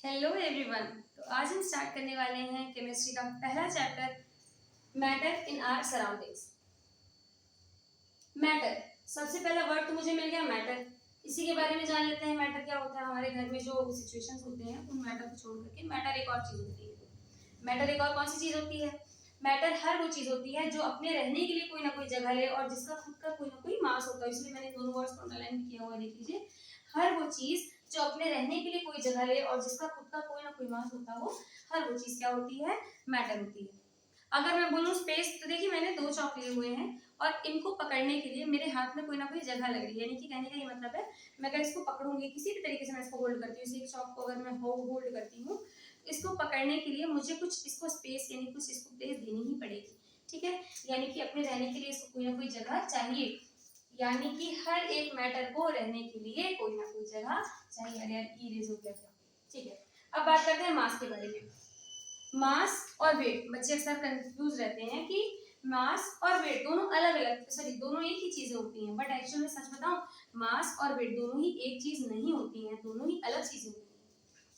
Hello everyone. तो आज हम स्टार्ट करने वाले हैं केमिस्ट्री का पहला chapter, matter in our surroundings. Matter, सबसे पहला वर्ड तो मुझे मिल गया मैटर। इसी के बारे में जान लेते हैं मैटर क्या होता है। हमारे घर में जो सिचुएशंस होते हैं उन मैटर को छोड़ करके मैटर एक और चीज होती है। मैटर एक और कौन सी चीज होती है? मैटर हर वो चीज होती है जो अपने रहने के लिए कोई ना कोई जगह ले और जिसका खुद का कोई ना कोई मास होता है। इसलिए मैंने दोनों वर्ड्स को अंडरलाइन किया हुआ है, देख लीजिए। हर वो चीज जो अपने रहने के लिए कोई जगह ले और जिसका खुद का कोई ना कोई मास होता हो, हर वो चीज क्या होती है? मैटर होती है। अगर मैं बोलूं स्पेस, तो देखिए मैंने दो चौक लिए हुए हैं और इनको पकड़ने के लिए मेरे हाथ में कोई ना कोई जगह लग रही है। यानी कि कहने का ये मतलब है, मैं अगर इसको पकड़ूंगी किसी भी तरीके से, मैं इसको होल्ड करती हूँ, इसी एक चौक को अगर मैं होल्ड करती हूँ, इसको पकड़ने के लिए मुझे कुछ इसको स्पेस यानी कुछ इसको प्लेस देनी ही पड़ेगी। ठीक है, यानी कि अपने रहने के लिए इसको कोई ना कोई जगह चाहिए। यानी कि हर एक मैटर को रहने के लिए कोई ना कोई जगह चाहिए। अरे यार इरेज हो गया क्या? ठीक है, अब बात करते हैं मास के बारे में। मास और वेट, बच्चे अक्सर कंफ्यूज रहते हैं कि मास और वेट दोनों अलग अलग, सॉरी दोनों एक ही चीजें होती हैं, बट एक्चुअल में सच बताऊं, मास और वेट दोनों ही एक चीज नहीं होती हैं, दोनों ही अलग चीजें होती हैं।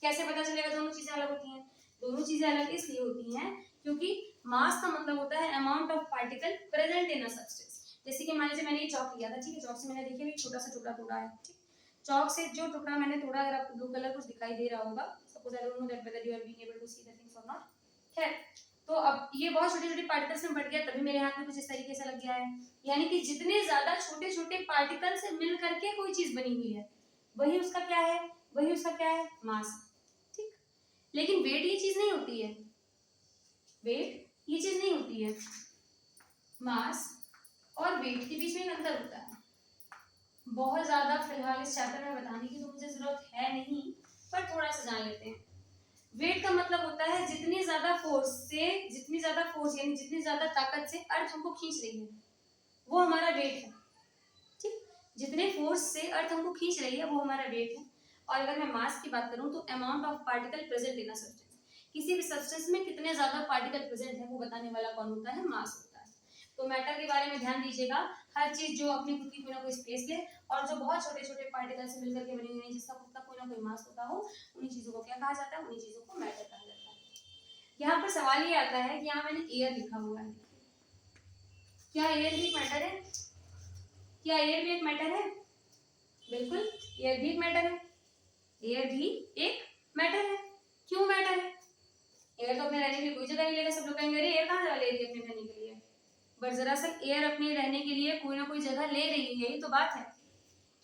कैसे पता चलेगा दोनों चीजें अलग होती हैं? दोनों चीजें अलग इसलिए होती हैं क्योंकि मास का मतलब होता है amount of particle present in a substance. जैसे कि मान लीजिए मैंने ये चौक लिया था, ठीक है, चौक से मैंने देखिए छोटा सा टुकड़ा तोड़ा है, ठीक। चौक से जो टुकड़ा मैंने तोड़ा, अगर आपको ब्लू कलर कुछ दिखाई दे रहा होगा, suppose I don't know that whether you are being able to see the things और नॉट, है। तो अब ये बहुत छोटे छोटे पार्टिकल्स में बट गया, तभी मेरे हाथ में कुछ इस तरीके से लग गया है। यानी कि जितने ज्यादा छोटे छोटे पार्टिकल से मिल करके कोई चीज बनी हुई है, वही उसका क्या है? वही उसका क्या है? मास। ठीक, लेकिन वेट ये चीज नहीं होती है। वेट ये चीज नहीं होती है। मास और वेट के बीच में एक अंतर होता है। बहुत ज्यादा फिलहाल इस चैप्टर में बताने की तो मुझे जरूरत है नहीं, पर थोड़ा सा जान लेते हैं। वेट का मतलब होता है जितनी ज्यादा फोर्स यानी जितनी ज्यादा ताकत से अर्थ हमको खींच रही है, वो हमारा वेट है। ठीक, जितने फोर्स से अर्थ हमको खींच रही है वो हमारा वेट है। और अगर मैं मास की बात करूं तो amount of particle present in a substance, किसी भी सब्सटेंस में कितने ज्यादा पार्टिकल प्रेजेंट है वो बताने वाला कौन होता है? मास होता है। तो मैटर के बारे में ध्यान दीजिएगा, हर चीज जो अपनी खुद की कोई ना कोई स्पेस ले और जो बहुत छोटे छोटे पार्टिकल से मिलकर के बनी हुई है, जिसका खुद का कोई ना कोई मास होता हो, उन्हीं चीजों को क्या कहा जाता है? उन्हीं चीजों को मैटर कहा जाता है। यहाँ पर सवाल ये आता है कि यहाँ मैंने एयर लिखा हुआ है, क्या एयर भी एक मैटर है? क्या एयर भी एक मैटर है? बिल्कुल, एयर भी एक मैटर है। एयर भी एक मैटर है। क्यों मैटर है? एयर तो अपने रहने के लिए कोई जगह नहीं लेगा। सब लोग कहेंगे अरे एयर कहाँ ले रही है अपने रहने के लिए, बट जरा सा एयर अपने रहने के लिए कोई ना कोई जगह ले रही है, यही तो बात है।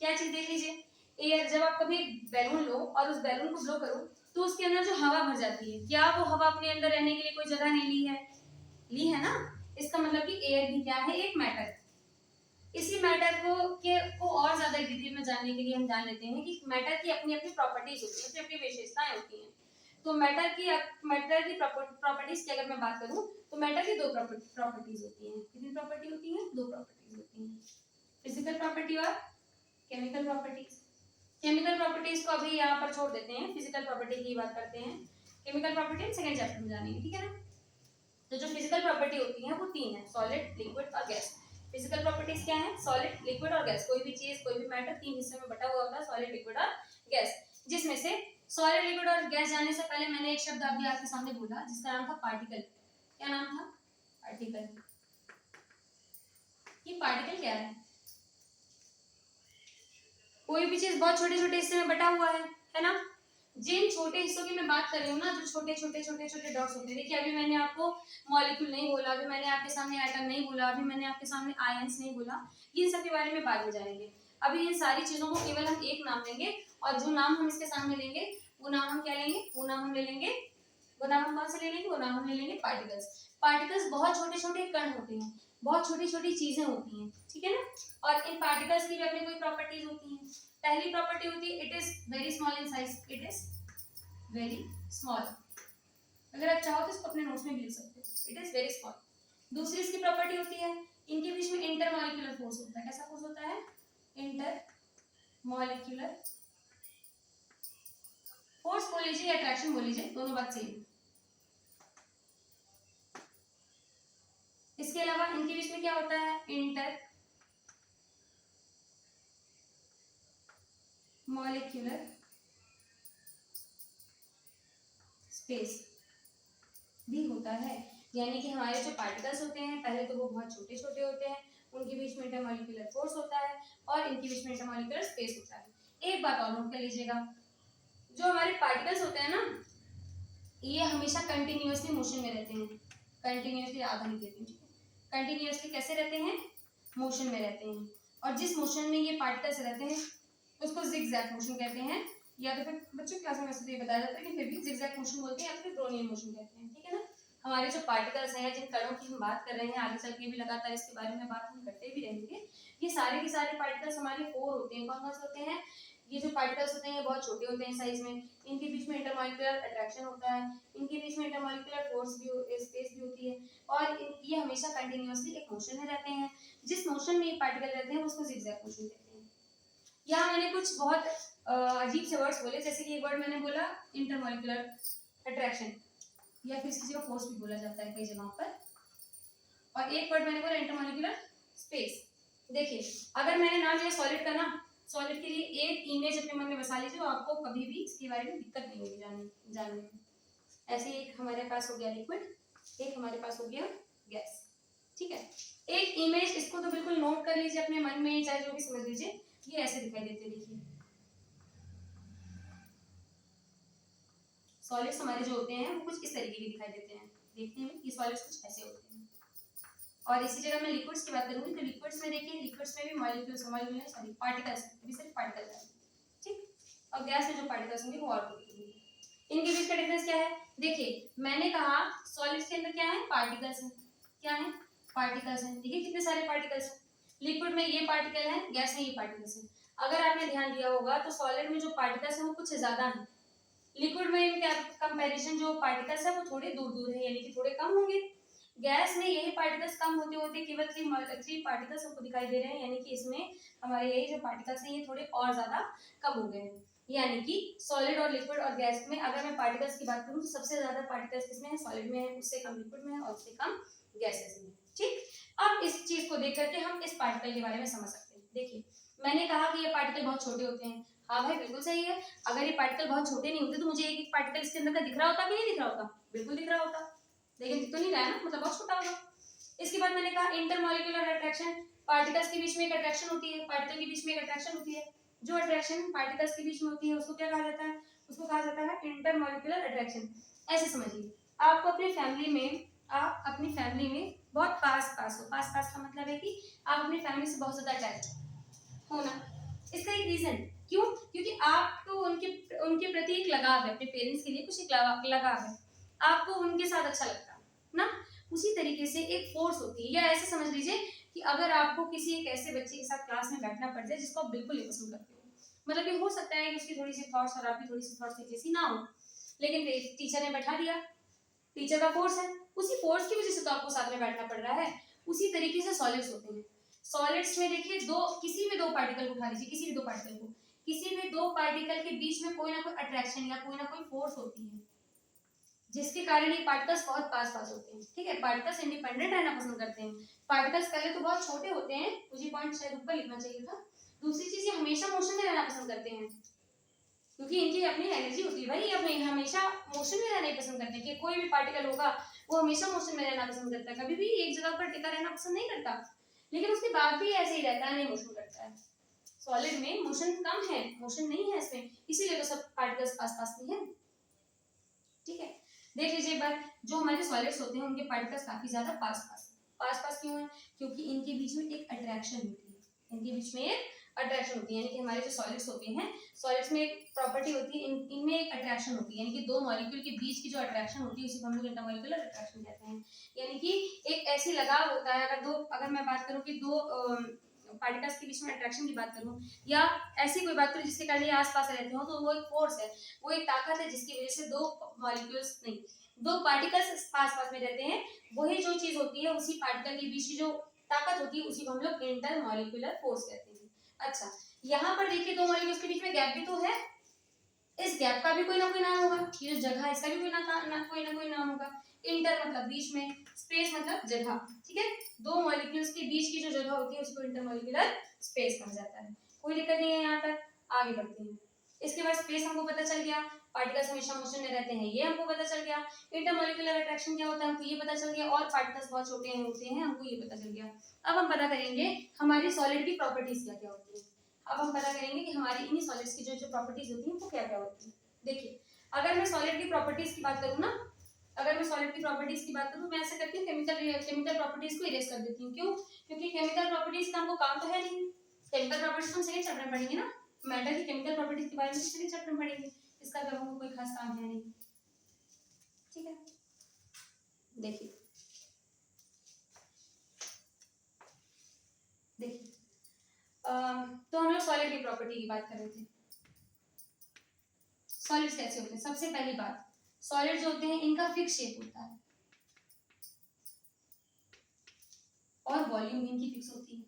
क्या चीज देख लीजिए, एयर, जब आप कभी बैलून लो और उस बैलून को ब्लो करो तो उसके अंदर जो हवा भर जाती है, क्या वो हवा अपने अंदर रहने के लिए कोई जगह नहीं ली है? ली है ना। इसका मतलब कि एयर भी क्या है? एक मैटर। इसी मैटर को और ज्यादा डिटेल में जानने के लिए हम जान लेते हैं कि मैटर की अपनी अपनी प्रॉपर्टीज होती हैं, अपनी अपनी विशेषताएं होती हैं। तो मैटर की प्रॉपर्टीज की अगर मैं बात करूं तो मैटर की दो प्रॉपर्टीज होती हैं। कितनी प्रॉपर्टी होती है? दो प्रॉपर्टीज होती हैं, फिजिकल प्रॉपर्टी और केमिकल प्रॉपर्टीज। केमिकल प्रॉपर्टीज को अभी यहाँ पर छोड़ देते हैं, फिजिकल प्रॉपर्टी की बात करते हैं। केमिकल प्रॉपर्टी सेकंड चैप्टर में जानेंगे, ठीक है ना। तो जो फिजिकल प्रॉपर्टी होती है वो तीन है, सॉलिड, लिक्विड और गैस। फिजिकल प्रॉपर्टीज क्या है? सॉलिड, लिक्विड और गैस। कोई भी चीज, कोई भी मैटर तीन हिस्सों में बटा हुआ होता है, सॉलिड, लिक्विड और गैस। जिसमें से सॉलिड, लिक्विड और गैस जाने से पहले मैंने एक शब्द अभी आपके सामने बोला जिसका नाम था पार्टिकल। क्या नाम था? पार्टिकल। ये पार्टिकल क्या है? कोई भी चीज बहुत छोटे छोटे हिस्से में बटा हुआ है ना। जिन छोटे हिस्सों की मैं बात कर रही हूँ ना, जो छोटे छोटे छोटे छोटे डॉट्स होते हैं, देखिए अभी मैंने आपको मॉलिक्यूल नहीं बोला, अभी मैंने आपके सामने एटम नहीं बोला, अभी मैंने आपके सामने आयंस नहीं बोला, इन सब के बारे में बाद में जानेंगे। अभी इन सारी चीजों को केवल हम एक नाम लेंगे और जो नाम हम इसके सामने लेंगे वो नाम हम क्या लेंगे? वो नाम हम ले लेंगे, वो नाम हम कौन से ले लेंगे? वो नाम हम ले लेंगे पार्टिकल्स। पार्टिकल्स बहुत छोटे छोटे कण होते हैं, बहुत छोटी छोटी चीजें होती हैं, ठीक है ना। और इन पार्टिकल्स की भी अपनी कोई प्रॉपर्टीज होती हैं। पहली प्रॉपर्टी होती है it is very small in size, it is very small. अगर आप चाहो तो इसको अपने नोट्स में भी लिख सकते हो, इट इज वेरी स्मॉल। दूसरी इसकी प्रॉपर्टी होती है इनके बीच में इंटरमॉलिक्यूलर फोर्स होता है। कैसा फोर्स होता है? इंटरमॉलिक्यूलर फोर्स बोल लीजिए, अट्रैक्शन बोल लीजिए, दोनों बात सेम। इसके अलावा इनके बीच में क्या होता है? इंटर मॉलिक्यूलर स्पेस भी होता है। यानी कि हमारे जो पार्टिकल्स होते हैं पहले तो वो बहुत छोटे छोटे होते हैं, उनके बीच में इंटरमॉलिक्यूलर फोर्स होता है और इनके बीच में इंटरमॉलिक्यूलर स्पेस होता है। एक बात और नोट कर लीजिएगा, जो हमारे पार्टिकल्स होते हैं ना, ये हमेशा कंटिन्यूअसली मोशन में रहते हैं। कंटिन्यूअसली आधा नहीं देती हूँ, कंटिन्यूअसली कैसे रहते हैं, मोशन में रहते हैं। और जिस मोशन में ये पार्टिकल्स रहते हैं उसको जिगजैग मोशन कहते हैं, या तो फिर बच्चों क्लास में वैसे तो ये बताया जाता है कि फिर भी जिगजैग मोशन बोलते हैं या फिर ब्रोनियन मोशन कहते हैं, ठीक है ना। हमारे जो पार्टिकल्स हैं या जिन कणों की हम बात कर रहे हैं, आगे चल के भी लगातार इसके बारे में बात हम करते भी रहेंगे। ये सारे के सारे पार्टिकल्स हमारे फोर होते हैं। कौन कौन से होते हैं, ये जो पार्टिकल्स होते हैं ये बहुत छोटे होते हैं साइज में, इनके बीच में इंटरमॉलिक्यूलर अट्रैक्शन होता है, इनके बीच में इंटरमॉलिक्यूलर फोर्स भी, स्पेस भी होती है, और ये हमेशा कंटिन्यूअसली एक मोशन में रहते हैं। जिस मोशन में ये पार्टिकल रहते हैं उसको जिगजैग मोशन कहते हैं। यहाँ मैंने कुछ बहुत अजीब से वर्ड्स बोले, जैसे कि एक वर्ड मैंने बोला इंटरमॉलिक्यूलर अट्रैक्शन, या फिर किसी का फोर्स भी बोला जाता है कई जगहों पर, और एक वर्ड मैंने बोला इंटरमॉलिक्यूलर स्पेस। देखिए अगर मैंने नाम लिया सॉलिड का ना, सॉलिड के लिए एक इमेज अपने मन में बसा लीजिए, तो आपको कभी भी इसके बारे में दिक्कत नहीं होगी जानने में। ऐसे एक हमारे पास हो गया लिक्विड, एक हमारे पास हो गया गैस, ठीक है। एक इमेज, इसको तो बिल्कुल नोट कर लीजिए अपने मन में, चाहे जो भी समझ लीजिए। ये ऐसे दिखाई देते हैं, देखिए सॉलिड्स हमारे जो होते हैं वो कुछ इस तरीके के दिखाई देते हैं, देखने में ये सॉलिड्स कुछ ऐसे होते हैं। और इसी जगह मैं लिक्विड्स की बात करूंगी तो लिक्विड्स में देखिए, लिक्विड्स में भी मॉलिक्यूल्स सॉरी पार्टिकल्स, अभी सिर्फ पार्टिकल्स हैं, ठीक। और गैस में जो पार्टिकल्स होंगे वो और होंगे। इनके बीच का डिफरेंस क्या है, देखिए मैंने कहा सॉलिड्स के अंदर क्या है, पार्टिकल्स हैं, क्या है, पार्टिकल्स हैं। देखिए कितने सारे पार्टिकल्स हैं, लिक्विड में ये पार्टिकल है, गैस में ये पार्टिकल्स हैं। अगर आपने ध्यान दिया होगा तो सॉलिड में जो पार्टिकल्स हैं वो कुछ ज्यादा हैं, लिक्विड में इनके कंपैरिजन जो पार्टिकल्स है वो थोड़े दूर दूर है, यानी कि थोड़े कम होंगे। गैस में यही पार्टिकल्स कम होते होते केवल थ्री पार्टिकल्स आपको दिखाई दे रहे हैं, यानी कि इसमें हमारे यही जो पार्टिकल्स हैं ये थोड़े और ज्यादा कम हो गए हैं। यानी कि सॉलिड और लिक्विड और गैस में अगर मैं पार्टिकल्स की बात करूं तो सबसे ज्यादा पार्टिकल्स किसमें है, सॉलिड में है, उससे कम लिक्विड में है और उससे कम गैसेस में, ठीक। अब इस चीज को देख करके हम इस पार्टिकल के बारे में समझ सकते हैं। देखिए मैंने कहा कि ये पार्टिकल बहुत छोटे होते हैं, हाँ भाई बिल्कुल सही है। अगर ये पार्टिकल बहुत छोटे नहीं होते तो मुझे एक एक पार्टिकल इसके अंदर का दिख रहा होता कि नहीं दिख रहा होता, बिल्कुल दिख रहा होता, लेकिन दिख तो नहीं रहा है ना, मतलब बहुत छोटा होगा। इसके बाद मैंने कहा इंटरमॉलिक्यूलर अट्रैक्शन, पार्टिकल्स के बीच में एक अट्रैक्शन होती है, पार्टिकल के बीच में एक अट्रैक्शन होती है। जो अट्रैक्शन पार्टिकल्स के बीच में होती है उसको क्या कहा जाता है, उसको कहा जाता है इंटरमॉलिक्यूलर अट्रैक्शन। ऐसे समझिए, आपको अपनी फैमिली में, आप अपनी फैमिली में बहुत पास पास हो, पास पास का मतलब है कि आप अपनी फैमिली से बहुत ज्यादा अटैच हो ना। इसका एक रीजन क्यों, क्योंकि आपको उनके उनके प्रति एक लगाव है, अपने पेरेंट्स के लिए कुछ एक लगाव है, आपको उनके साथ अच्छा लगता है ना। उसी तरीके से एक फोर्स होती है, या ऐसे समझ लीजिए कि अगर आपको किसी एक ऐसे बच्चे के साथ क्लास में बैठना पड़ जाए जिसको आप बिल्कुल नहीं पसंद करते हो, मतलब ये हो सकता है कि उसकी थोड़ी सी थॉट्स और आपकी थोड़ी सी थॉट्स जैसी ना हो, लेकिन टीचर ने बैठा दिया, टीचर का फोर्स है, उसी फोर्स की वजह से तो आपको साथ में बैठना पड़ रहा है। उसी तरीके से सॉलिड्स होते हैं। सॉलिड्स में देखिए किसी भी दो पार्टिकल को उठा लीजिए, किसी भी दो पार्टिकल को, किसी भी दो पार्टिकल के बीच में कोई ना कोई अट्रैक्शन या कोई ना कोई फोर्स होती है, जिसके कारण ये पार्टिकल्स बहुत पास पास होते हैं, ठीक है। पार्टिकल्स इंडिपेंडेंट रहना पसंद करते हैं। पार्टिकल्स पहले तो बहुत छोटे होते हैं, मुझे पॉइंट शायद ऊपर लिखना चाहिए था। दूसरी चीज, ये हमेशा मोशन में रहना पसंद करते हैं, क्योंकि इनकी अपनी एनर्जी होती है भाई, ये अपने हमेशा मोशन में रहना ही पसंद करते हैं। कि कोई भी पार्टिकल होगा वो हमेशा मोशन में रहना पसंद करता है, कभी भी एक जगह पर टिका रहना पसंद नहीं करता, लेकिन उसके बाद भी ऐसे ही रहता है, नहीं मोशन करता है। सॉलिड में मोशन कम है, मोशन नहीं है इसमें, इसीलिए तो सब पार्टिकल्स पास पास में है, ठीक है। देख लीजिए एक बार, जो हमारे सॉलिड्स होते हैं उनके पार्टिकल्स काफी ज्यादा पास पास क्यों है, क्योंकि इनके बीच में एक अट्रैक्शन होती है, इनके बीच में एक अट्रैक्शन होती है। यानी कि हमारे जो सॉलिड्स होते हैं, सॉलिड्स में एक प्रॉपर्टी होती है, इनमें एक अट्रैक्शन होती है, यानी कि दो मॉलिक्यूल के बीच की जो अट्रैक्शन होती है उसी को हम लोग इंटरमॉलिक्यूलर अट्रैक्शन कहते हैं। यानी कि एक ऐसी लगाव होता है, अगर मैं बात करूं कि दो पार्टिकल्स के बीच में अट्रैक्शन की बात करूं, या ऐसी कोई बात करूं जिसके कारण ये आसपास रहते हो, तो वो एक फोर्स है, वो एक ताकत है जिसकी वजह से दो मॉलिक्यूल्स नहीं, दो पार्टिकल्स पास पास में रहते हैं। वही जो चीज होती है, उसी पार्टिकल के बीच की जो ताकत होती है उसी को हम लोग इंटरमॉलिक्यूलर फोर्स कहते हैं। अच्छा, यहाँ पर देखिए दो मॉलिक्यूल्स के बीच में गैप भी तो है, इस गैप का भी कोई ना कोई नाम होगा, ये जो जगह है इसका भी कोई ना कोई नाम होगा। इंटर मतलब बीच में, स्पेस मतलब जगह, ठीक है। दो मॉलिक्यूल्स के बीच की जो जगह होती है उसको इंटरमॉलिक्यूलर स्पेस कहा जाता है। कोई दिक्कत नहीं है यहाँ तक, आगे बढ़ते हैं। इसके बाद स्पेस हमको पता चल गया, पार्टिकल्स हमेशा मोशन में रहते हैं ये हमको पता चल गया, इंटरमॉलिक्यूलर अट्रैक्शन क्या होता है हमको ये पता चल गया, और पार्टिकल्स बहुत छोटे होते हैं हमको ये पता चल गया। अब हम पता करेंगे हमारी सॉलिड की प्रॉपर्टीज क्या क्या होती है। अब हम पता करेंगे कि हमारी इन्हीं सॉलिड्स की जो जो प्रॉपर्टीज होती हैं वो क्या क्या होती है। देखिए अगर मैं सॉलिड की प्रॉपर्टीज की बात करूँ ना, अगर मैं सॉलिड की प्रॉपर्टीज की बात करूँ, मैं ऐसा करती हूँ केमिकल प्रॉपर्टीज को इरेज कर देती हूँ। क्यों? क्योंकि केमिकल प्रॉपर्टीज का हमको काम तो है नहीं, केमिकल प्रॉपर्टीज हम सेकंड चैप्टर में पढ़ेंगे ना, मैटर की केमिकल प्रॉपर्टीज के बारे में सेकंड चैप्टर में पढ़ेंगे, इसका भी हमको कोई खास काम है नहीं। ठीक है, देखिए देखिए तो हम लोग सॉलिड की प्रॉपर्टी की बात कर रहे थे। सॉलिड्स कैसे होते हैं? सबसे पहली बात, सॉलिड जो होते हैं इनका फिक्स शेप होता है और वॉल्यूम भी इनकी फिक्स होती है।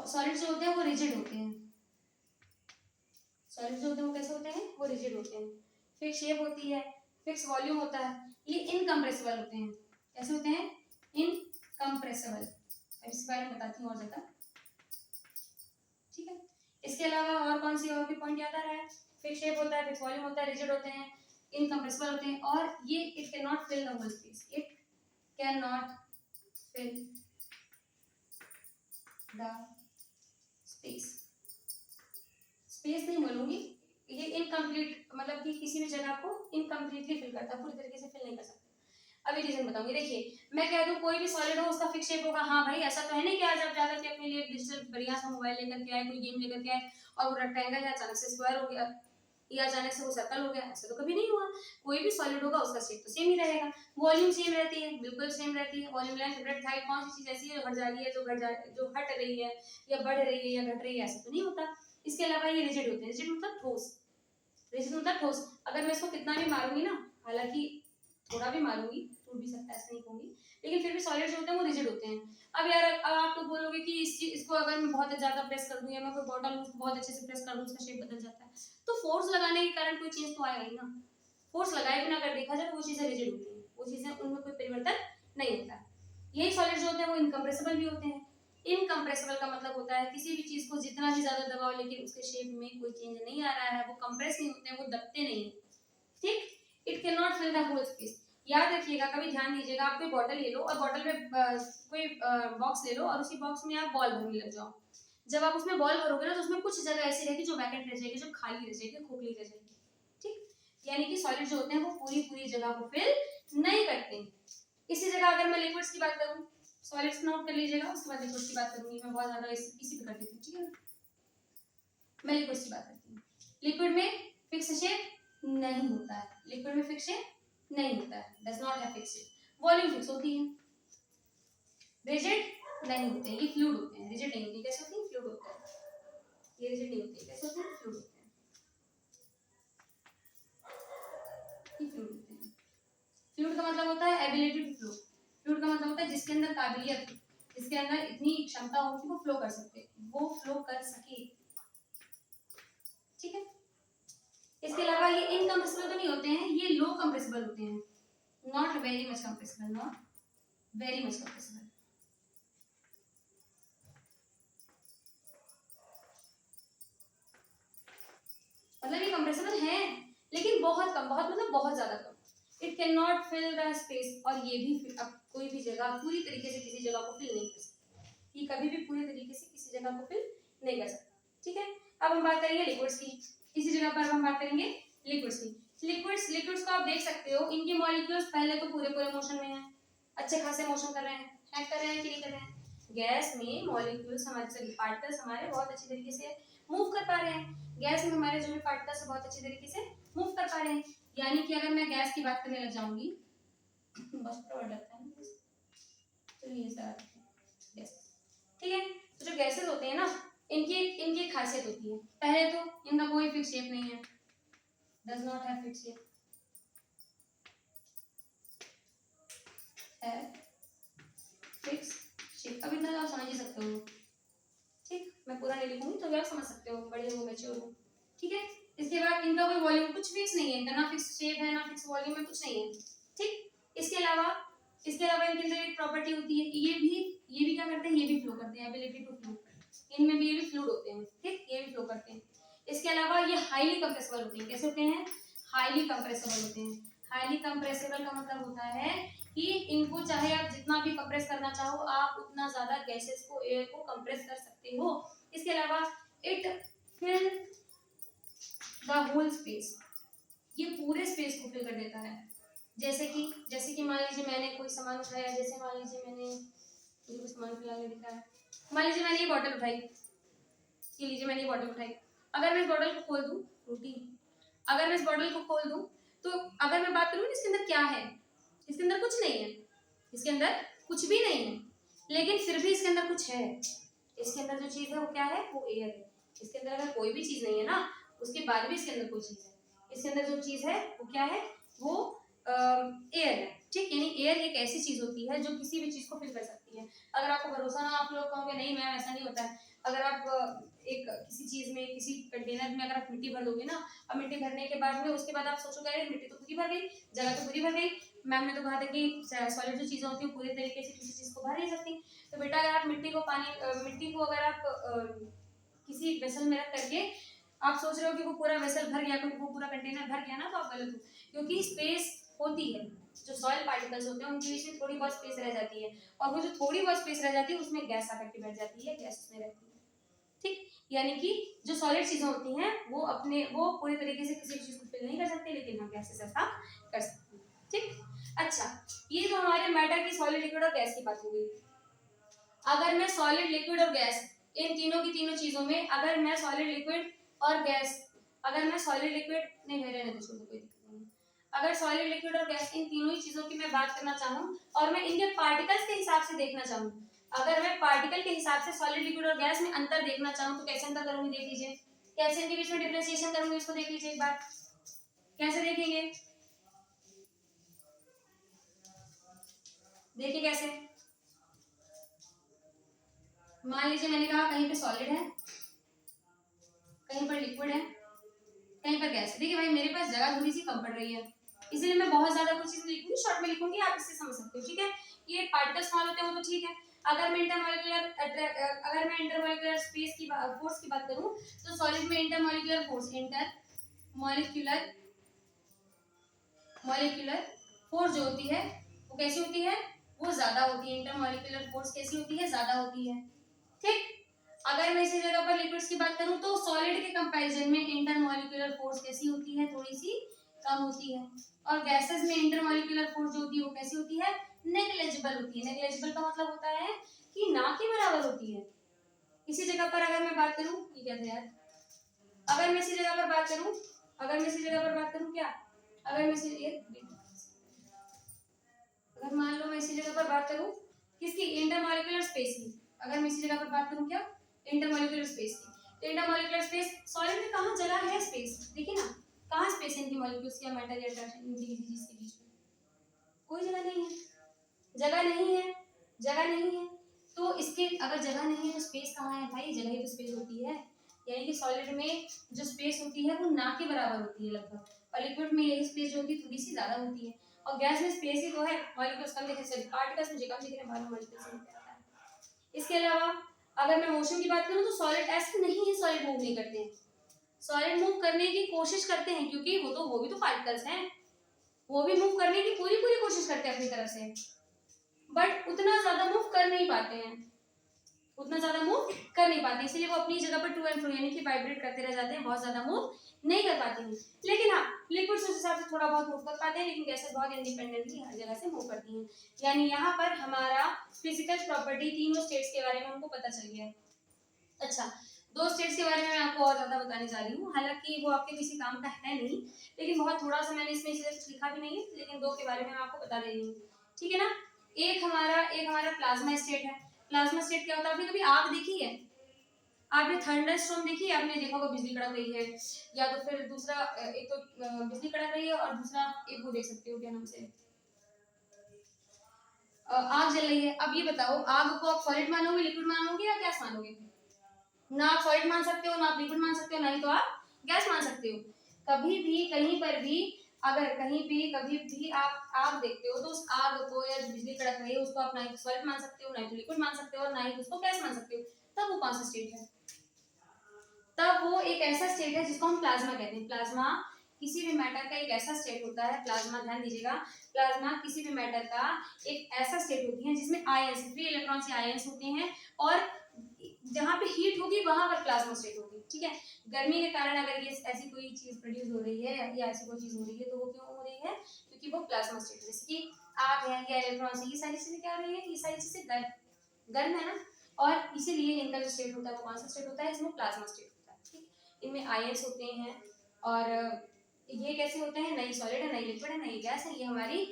सॉलिड जो होते हैं वो रिजिड होते हैं, सॉलिड जो होते हैं वो कैसे होते हैं? वो रिजिड होते हैं, फिक्स शेप होती है, फिक्स वॉल्यूम होता है, ये इनकम्प्रेसिबल होते हैं। कैसे होते हैं? इनकम्प्रेसिबल। इसके बारे में बताती हूँ और ज्यादा। ठीक है, इसके अलावा और कौन सी और भी पॉइंट याद आ रहा है? फिक्स शेप होता है, फिक्स वॉल्यूम होता है, रिजिड होते हैं, इनकम्प्रेसिबल होते हैं, और ये it can not fill the whole space, it can not fill the space. Space नहीं बोलूंगी, ये इनकम्प्लीट मतलब कि किसी भी जगह को इनकम्प्लीटली फिल करता है, पूरी तरीके से फिल नहीं कर सकता। अभी रीजन बताऊंगी। देखिए मैं कह दूं कोई भी सॉलिड हो उसका फिक्स शेप होगा, हाँ भाई ऐसा तो है नहीं कि आज आप ज्यादा कि अपने लिए डिजिटल बढ़िया सा मोबाइल लेकर के आए, कोई गेम लेकर के आए और वो रेक्टेंगल है अचानक से स्क्वायर हो गया या अचानक से वो सर्कल हो गया, ऐसा तो कभी नहीं हुआ। कोई भी सॉलिड होगा उसका शेप तो सेम ही रहेगा, वॉल्यूम सेम रहती है, बिल्कुल सेम रहती है। वॉल्यूम लेंथ ब्रेड्थ हाइट कौन सी चीज ऐसी है जो हट जा रही है, जो हट रही है या बढ़ रही है या घट रही है, ऐसा तो नहीं होता। इसके अलावा ये रिजिड होते हैं, रिजिड मतलब ठोस, रिजिड मतलब ठोस। अगर मैं इसको कितना भी मारूंगी ना, हालांकि थोड़ा भी मारूंगी टूट भी सकता है, ऐसा नहीं कहूंगी, लेकिन फिर भी सॉलिड जो होते हैं वो रिजिड होते हैं। अब यार अब आप लोग बोलोगे कि इसको अगर मैं बहुत ज्यादा प्रेस कर दूं या मैं कोई बॉटल उसको बहुत अच्छे से प्रेस कर दूं उसका शेप बदल जाता है, तो फोर्स लगाने के कारण कोई चेंज तो आएगा ही ना। फोर्स लगाए बिना अगर देखा जाए तो वो चीजें रिजिड होती हैं, वो चीजें उनमें कोई परिवर्तन नहीं होता। यही सॉलिड जो होते हैं वो इनकम्प्रेसिबल भी होते हैं। इनकम्प्रेसिबल का मतलब होता है किसी भी चीज को जितना भी ज्यादा दबाओ लेकिन उसके शेप में कोई चेंज नहीं आ रहा है, वो कंप्रेस नहीं होते हैं, वो दबते नहीं है। ठीक, it can not fill the whole space. याद रखिएगा, कभी ध्यान दीजिएगा, आप कोई बॉटल ले लो और बॉटल में कोई बॉक्स ले लो और उसी बॉक्स में आप बॉल भरने लग जाओ। जब आप उसमें बॉल भरोगे ना तो उसमें कुछ जगह ऐसी रहेगी जो वैकेंट रह जाएगी, जो खाली रह जाएगी, खोखली रह जाएगी। ठीक, यानी कि सॉलिड जो होते हैं वो पूरी पूरी जगह को फिल नहीं करते। इसी जगह अगर मैं लिक्विड्स की बात करूं, सॉलिड्स नोट कर लीजिएगा, उसके बाद लिक्विड्स की बात करूंगी। मैं बहुत ज्यादा इसी पे कर देती हूँ, ठीक है। मैं लिक्विड्स की बात करती हूँ। लिक्विड में फिक्स शेप नहीं होता है, लिक्विड में फिक्स शेप नहीं होता है, does not have fix shape. Volume fix होती है, रिजिड नहीं होते, ये फ्लूइड होते हैं, रिजिड नहीं होती। कैसे होती है? फ्लूइड होते हैं। ये रिजिड नहीं होती, कैसे होते हैं? फ्लूइड होते हैं, ये फ्लूइड होते हैं। फ्लूइड का मतलब होता है एबिलिटी टू फ्लो। फ्लूइड का मतलब होता है जिसके अंदर काबिलियत, जिसके अंदर इतनी क्षमता हो कि वो फ्लो कर सकते, वो फ्लो कर सके। ठीक है, इसके अलावा ये इनकम्प्रेसिबल तो नहीं होते हैं, ये लो कंप्रेसिबल होते हैं, not very much compressible, not very much compressible. मतलब ये कंप्रेसिबल है लेकिन बहुत कम, बहुत मतलब बहुत ज्यादा कम। It can not fill the space, और ये भी अब कोई भी जगह पूरी तरीके से किसी जगह को फिल नहीं कर सकता, ये कभी भी पूरी तरीके से किसी जगह को फिल नहीं कर सकता। ठीक है, अब हम बात करेंगे लिक्विड्स की। इसी जगह पर हम बात करेंगे लिक्विड्स की। लिक्विड्स को आप देख सकते हो, इनके मॉलिक्यूल्स पहले तो पूरे पूरे मोशन में हैं, अच्छे खासे मोशन कर रहे हैं, हैक कर रहे हैं कि नहीं कर रहे हैं। गैस में मॉलिक्यूल्स हमारे पार्टिकल्स हमारे बहुत अच्छी तरीके से मूव कर पा रहे हैं, गैस में हमारे जो भी पार्टिकल्स बहुत अच्छी तरीके से मूव कर पा रहे हैं। यानी कि अगर मैं गैस की बात करने लग जाऊंगी बस वर्ड लगता है ना, तो ये सारा गैस। ठीक है, तो जो गैसेस होते हैं ना, इनकी इनकी खासियत होती है, पहले तो इनका कोई फिक्स शेप नहीं है, does not have fix shape, है फिक्स शेप। अब इतना आप समझ ही सकते हो। ठीक, मैं पूरा नहीं लिखूंगी तो भी आप समझ सकते हो, बड़े हो बच्चे हो। ठीक है, इसके बाद इनका कोई वॉल्यूम कुछ फिक्स नहीं है, इनका ना फिक्स शेप है ना फिक्स वॉल्यूम है, कुछ नहीं है। ठीक, इसके अलावा इनके अंदर एक प्रॉपर्टी होती है, ये भी क्या करते हैं, ये भी फ्लो करते हैं, एबिलिटी टू फ्लो। इनमें भी ये भी फ्लूइड होते हैं। ठीक, ये भी फ्लो इसके अलावा ये हाईली कंप्रेसिबल होते हैं। कैसे होते हैं? हाईली कंप्रेसिबल होते हैं। हाईली कंप्रेसिबल का मतलब होता है कि इनको चाहे आप जितना भी कंप्रेस करना चाहो, आप उतना ज्यादा गैसेस को, एयर को कंप्रेस कर सकते हो। इसके अलावा it fill the whole space, ये पूरे स्पेस को फिल कर देता है। जैसे कि मान लीजिए मैंने कोई सामान उठाया, जैसे मान लीजिए मैंने कोई सामान फैलाने दिखा है, मान लीजिए मैंने ये बॉटल उठाई, ये लीजिए मैंने ये बॉटल उठाई। अगर मैं इस बॉटल को खोल दूं, रोटी, अगर मैं इस बॉटल को खोल दूं, तो अगर मैं बात करूं इसके अंदर क्या है, इसके अंदर कुछ नहीं है, इसके अंदर कुछ भी नहीं है, लेकिन फिर भी इसके अंदर कुछ है। इसके अंदर जो चीज है वो क्या है? वो एयर है। इसके अंदर अगर कोई भी चीज नहीं है ना, उसके बाद भी इसके अंदर कोई चीज है। इसके अंदर जो चीज है वो क्या है? वो एयर है। ठीक, यानी एयर एक ऐसी चीज होती है जो किसी भी चीज को फिल कर सकती है। अगर आपको भरोसा ना, आप लोग कहोगे नहीं मैम ऐसा नहीं होता है, अगर आप एक किसी चीज में, किसी कंटेनर में अगर आप मिट्टी भर दोगे ना, अब मिट्टी भरने के बाद में उसके बाद आप सोचोगे अरे मिट्टी तो पूरी भर गई, जगह तो पूरी भर गई। मैम ने तो कहा था कि सॉलिड जो चीजें होती है पूरे तरीके से किसी चीज को भर नहीं सकती। तो बेटा अगर आप मिट्टी को अगर आप किसी वेसल में रख करके आप सोच रहे हो कि वो पूरा वेसल भर गया, वो पूरा कंटेनर भर गया ना, तो आप गलत हो, क्योंकि स्पेस होती है। जो सॉइल पार्टिकल्स होते हैं उनके बीच में थोड़ी बहुत स्पेस रह जाती है, और वो जो थोड़ी बहुत स्पेस रह जाती है उसमें गैस आकर के बैठ जाती है, गैस उसमें रहती है। ठीक, यानी कि जो सॉलिड चीजें होती हैं वो पूरी तरीके से किसी चीज को फिल नहीं कर सकते, लेकिन हम गैसेस ऐसा कर सकते हैं। ठीक, अच्छा, ये तो हमारे मैटर की सॉलिड, लिक्विड और गैस की बात हो गई। अगर मैं सॉलिड, लिक्विड और गैस, इन तीनों की तीनों चीजों में अगर मैं सॉलिड, लिक्विड और गैस, अगर मैं सॉलिड, लिक्विड नहीं मेरे नहीं, तो कोई दिक्कत नहीं, अगर सॉलिड, लिक्विड और गैस इन तीनों ही चीजों की मैं बात करना चाहूँ और मैं इनके पार्टिकल्स के हिसाब से देखना चाहूँ, अगर मैं पार्टिकल के हिसाब से सॉलिड, लिक्विड और गैस में अंतर देखना चाहूँ, तो कैसे अंतर करूंगी? देख लीजिए, कैसे इनके बीच में डिफरेंशिएशन करूंगी, इसको देख लीजिए एक बार, कैसे देखेंगे? देखिए कैसे, मान लीजिए मैंने कहा कहीं पे सॉलिड है, कहीं पर लिक्विड है, कहीं पर गैस है। देखिए भाई मेरे पास जगह थोड़ी सी कम पड़ रही है, इसलिए मैं बहुत ज्यादा कुछ चीजें लिखूंगी, शॉर्ट में लिखूंगी, आप इससे समझ सकते हो। ठीक है, ये पार्टिकल स्मॉल होते हैं वो तो ठीक है। अगर मैं इंटरमॉलिक्यूलर स्पेस की फोर्स की बात करूं, तो सॉलिड में इंटरमॉलिक्यूलर फोर्स जो होती है वो कैसी होती है? वो ज्यादा होती है। इंटरमॉलिक्यूलर फोर्स कैसी होती है? ज्यादा होती है। ठीक, अगर मैं इसी जगह पर लिक्विड्स की बात करूं, तो सॉलिड के कंपैरिजन में इंटरमॉलिक्यूलर फोर्स कैसी होती है? थोड़ी सी कम होती है। और गैसेस में इंटरमॉलिक्यूलर फोर्स जो होती है वो कैसी होती है? नेग्लिजिबल होती है। नेग्लिजिबल का मतलब होता है कि ना के बराबर होती है। इसी जगह पर अगर मैं बात करूं, ये क्या था यार, अगर मैं इसी जगह पर बात करूं, क्या, अगर मैं अगर मान लो मैं इसी जगह पर बात करूं किसकी? इंटरमॉलिक्यूलर स्पेस की। अगर मैं इसी जगह पर बात करूं क्या? इंटरमॉलिक्यूलर स्पेस की। तो इंटरमॉलिक्यूलर स्पेस, सॉलिड में कहां जगह है? स्पेस, देखिए ना, कहां स्पेस है इनकी मॉलिक्यूल्स या मैटर या अट्रैक्शन इनकी किसी चीज के बीच में? कोई जगह नहीं है, जगह नहीं है, जगह नहीं है। तो इसके अगर जगह नहीं है तो स्पेस कहाँ है भाई? जगह ही तो स्पेस होती है। यानी कि सॉलिड में जो स्पेस होती है वो ना के बराबर होती है लगभग, और लिक्विड में यही स्पेस जो होती है थोड़ी सी ज्यादा होती है। और गैस में स्पेस ही तो है, मॉलिक्यूल्स कम दिखे, सॉरी पार्टिकल्स मुझे कम दिख रहे हैं, बाहर मॉलिक्यूल्स में क्या आता है। इसके अलावा अगर मैं मोशन की बात करूं, तो सॉलिड ऐसे नहीं है सॉलिड मूव नहीं करते हैं, सॉलिड मूव करने की कोशिश करते हैं, क्योंकि वो भी तो पार्टिकल्स हैं, वो भी मूव करने की पूरी पूरी कोशिश करते हैं अपनी तरफ से, बट उतना ज्यादा मूव कर नहीं पाते हैं, इसीलिए वो अपनी जगह पर टू एंड फ्रो यानी कि वाइब्रेट करते रह जाते हैं, बहुत ज्यादा मूव नहीं कर पाते हैं। लेकिन हाँ, लिक्विड्स उस हिसाब से थोड़ा बहुत मूव कर पाते हैं, लेकिन गैसेस बहुत इंडिपेंडेंटली हर जगह से मूव करती हैं। यानी यहाँ पर हमारा फिजिकल प्रॉपर्टी तीनों स्टेट्स के बारे में हमको पता चल गया। अच्छा, दो स्टेट्स के बारे में मैं आपको और ज्यादा बताने जा रही हूँ, हालांकि वो आपके किसी काम का है नहीं, लेकिन बहुत थोड़ा सा मैंने इसमें कुछ लिखा भी नहीं है, लेकिन दो के बारे में मैं आपको बता दे रही हूँ। ठीक है ना, एक हमारा प्लाज्मा स्टेट है। प्लाज्मा स्टेट क्या होता है? आपने कभी आग देखी है? आपने थंडरस्टॉर्म देखी है? आपने देखा होगा बिजली कड़क रही है, या तो फिर दूसरा एक तो बिजली कड़क रही है, और दूसरा एक वो देख सकते हो क्या नाम से, आग जल रही है। अब ये बताओ, आग को आप सॉलिड मानोगे, लिक्विड मानोगे, या गैस मानोगे? ना आप सॉलिड मान सकते हो, ना आप लिक्विड मान सकते हो, ना ही तो आप गैस मान सकते हो। कभी भी कहीं पर भी अगर कभी भी आप आग देखते हो, तो उस आग को या जो बिजली कड़क रही है उसको आप ना ही सॉलिड मान सकते हो, ना ही तो लिक्विड मान सकते हो, और ना ही उसको गैस मान सकते हो। तब वो कौन सा स्टेट है? तब वो एक ऐसा स्टेट है जिसको हम प्लाज्मा कहते हैं। प्लाज्मा किसी भी मैटर का एक ऐसा स्टेट होता है, प्लाज्मा ध्यान दीजिएगा, प्लाज्मा किसी भी मैटर का एक ऐसा स्टेट होती है जिसमें आयंस, फ्री इलेक्ट्रॉन्स या आयंस होते हैं, और जहाँ पे हीट होगी वहां पर प्लाज्मा स्टेट होगी। ठीक है, गर्मी के कारण अगर ये ऐसी कोई चीज प्रोड्यूस हो रही है या ऐसी कोई चीज हो रही है तो वो क्यों हो रही है, क्योंकि वो प्लाज्मा स्टेट है। जैसे कि आग है या इलेक्ट्रॉन्स है, ये सारी चीजें क्या हो रही है, ये सारी चीजें गर्म है ना, और इसीलिए इनका जो स्टेट होता है वो कौन सा स्टेट होता है, इसमें प्लाज्मा स्टेट होता है। ठीक, इनमें आयंस होते हैं, और ये कैसे होते हैं, नई सॉलिड है, नई लिक्विड है, नई गैस है, ये हमारी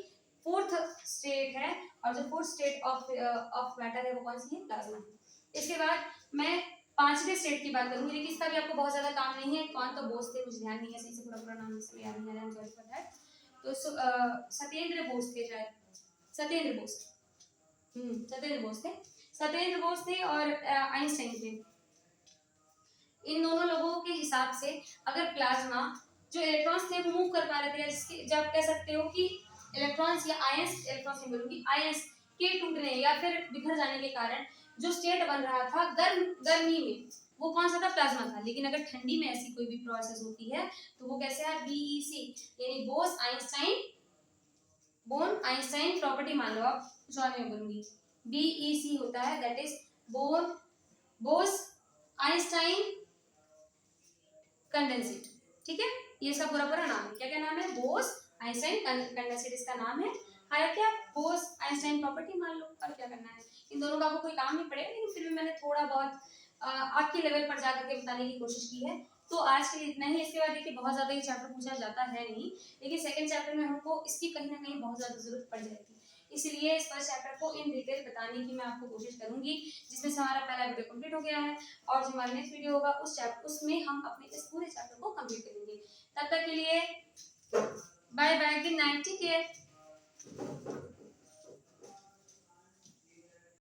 फोर्थ स्टेट है। और जो फोर्थ स्टेट ऑफ मैटर है वो कौन सी है, प्लाज्मा है। इसके बाद मैं पांचवें स्टेट की बात करूंगी, लेकिन इसका भी आपको बहुत ज्यादा काम नहीं है, कौन तो बोस थे, मुझे ध्यान नहीं है सही से, पूरा नाम इसमें याद नहीं आ रहा है, सॉरी फॉर दैट। तो सत्येंद्र बोस थे शायद, सत्येंद्र बोस, सत्येंद्र बोस थे, सत्येंद्र बोस थे और आइंस्टाइन थे। इन दोनों लोगों के हिसाब से अगर प्लाज्मा जो इलेक्ट्रॉन्स थे वो मूव कर पा रहे थे, जिसके जब कह सकते हो कि इलेक्ट्रॉन्स या आयंस, इलेक्ट्रॉन्स नहीं बोलूंगी, आयंस के टूटने या फिर बिखर जाने के कारण जो स्टेट बन रहा था गर्मी में, वो कौन सा था, प्लाज्मा था। लेकिन अगर ठंडी में ऐसी कोई भी प्रोसेस होती है तो वो कैसे है, बीईसी, यानी Bose Einstein, bone Einstein property मान लो आप, कुछ और नहीं बोलूंगी, बीईसी होता है, that is bone Bose Einstein condensate. ठीक है, ये इसका पूरा पूरा नाम है, क्या क्या नाम है, बोस आइंस्टाइन कंडेंसेट इसका नाम है। हालांकि आप बोस आइंस्टाइन प्रॉपर्टी मान लो, और क्या करना है, इन दोनों का आपको कोई काम नहीं पड़ेगा, लेकिन फिर भी मैंने थोड़ा बहुत आपके लेवल पर जाकर के बताने की कोशिश की है। तो आज के लिए इतना ही। इसके बाद देखिए बहुत ज्यादा ये चैप्टर पूछा जाता है नहीं, लेकिन सेकंड चैप्टर में हमको इसकी कहीं ना कहीं बहुत ज्यादा जरूरत पड़ जाएगी, इसलिए इस फर्स्ट चैप्टर को इन डिटेल बताने की मैं आपको कोशिश करूंगी, जिसमें से हमारा पहला वीडियो कंप्लीट हो गया है, और जो हमारा नेक्स्ट वीडियो होगा उस चैप्टर, उसमें हम अपने इस पूरे चैप्टर को कंप्लीट करेंगे। तब तक के लिए bye bye, good night, take care.